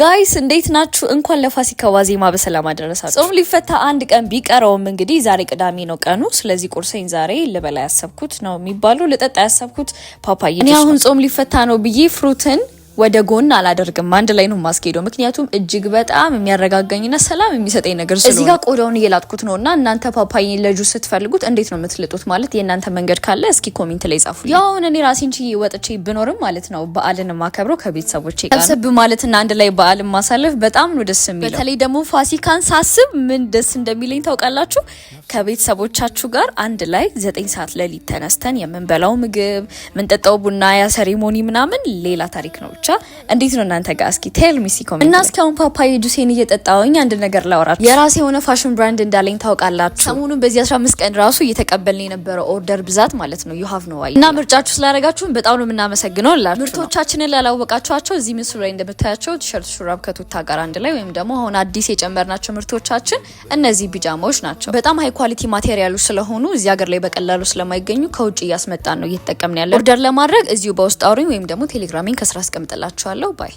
ጋይስ እንዴት ናችሁ? እንኳን ለፋሲካ ዋዜማ በሰላም አደረሳችሁ። ጾም ሊፈታ አንድ ቀን ቢቀረውም እንግዲህ ዛሬ ቅዳሜ ነው ቀኑ። ስለዚህ ቁርሴን ዛሬ ልበላ ያሰብኩት ነው የሚባለው ልጠጣ ያሰብኩት ፓፓዬ። እኔ አሁን ጾም ሊፈታ ነው ብዬ ፍሩትን ወደ ጎን አላደርግም፣ አንድ ላይ ነው ማስኬደው። ምክንያቱም እጅግ በጣም የሚያረጋጋኝና ሰላም የሚሰጠኝ ነገር ስለሆነ እዚህ ጋር ቆዳውን እየላጥኩት ነውና እናንተ ፓፓዬን ለጁስ ስትፈልጉት እንዴት ነው የምትልጡት? ማለት የእናንተ መንገድ ካለ እስኪ ኮሜንት ላይ ጻፉ። ያው እኔ ራሴን ችዬ ወጥቼ ብኖርም ማለት ነው በዓልን ማከብረው ከቤተሰቦቼ ጋር ሰብሰብ ማለትና አንድ ላይ በዓልን ማሳለፍ በጣም ነው ደስ የሚለው። በተለይ ደግሞ ፋሲካን ሳስብ ምን ደስ እንደሚለኝ ታውቃላችሁ? ከቤተሰቦቻችሁ ጋር አንድ ላይ 9 ሰዓት ሌሊት ተነስተን የምንበላው ምግብ ምንጠጣው ቡና ያ ሴሪሞኒ ምናምን ሌላ ታሪክ ነው። ብቻ እንዴት ነው እናንተ ጋር እስኪ ቴል ሚ ሲ ኮሜንት። እና እስካሁን ፓፓዬ ጁሴን እየጠጣሁኝ አንድ ነገር ላወራችሁ። የራሴ የሆነ ፋሽን ብራንድ እንዳለኝ ታውቃላችሁ። ሰሞኑን በዚህ 15 ቀን ራሱ እየተቀበልን የነበረው ኦርደር ብዛት ማለት ነው you have no idea። እና ምርጫችሁ ስላደረጋችሁን በጣም ነው የምናመሰግነው ላችሁ። ምርቶቻችንን ላላወቃችኋቸው እዚህ ምስሉ ላይ እንደምታያቸው ቲሸርት ሹራብ ከቱታ ጋር አንድ ላይ ወይም ደግሞ አሁን አዲስ የጨመርናቸው ምርቶቻችን እነዚህ ቢጃማዎች ናቸው። በጣም ሃይ ኳሊቲ ማቴሪያሎች ስለሆኑ እዚህ ሀገር ላይ በቀላሉ ስለማይገኙ ከውጭ እያስመጣን ነው እየተጠቀምን ያለው። ኦርደር ለማድረግ እዚሁ በውስጥ አውሪኝ ወይም ደግሞ ቴሌግራሜን ከስራ አስቀምጥላችኋለሁ። ባይ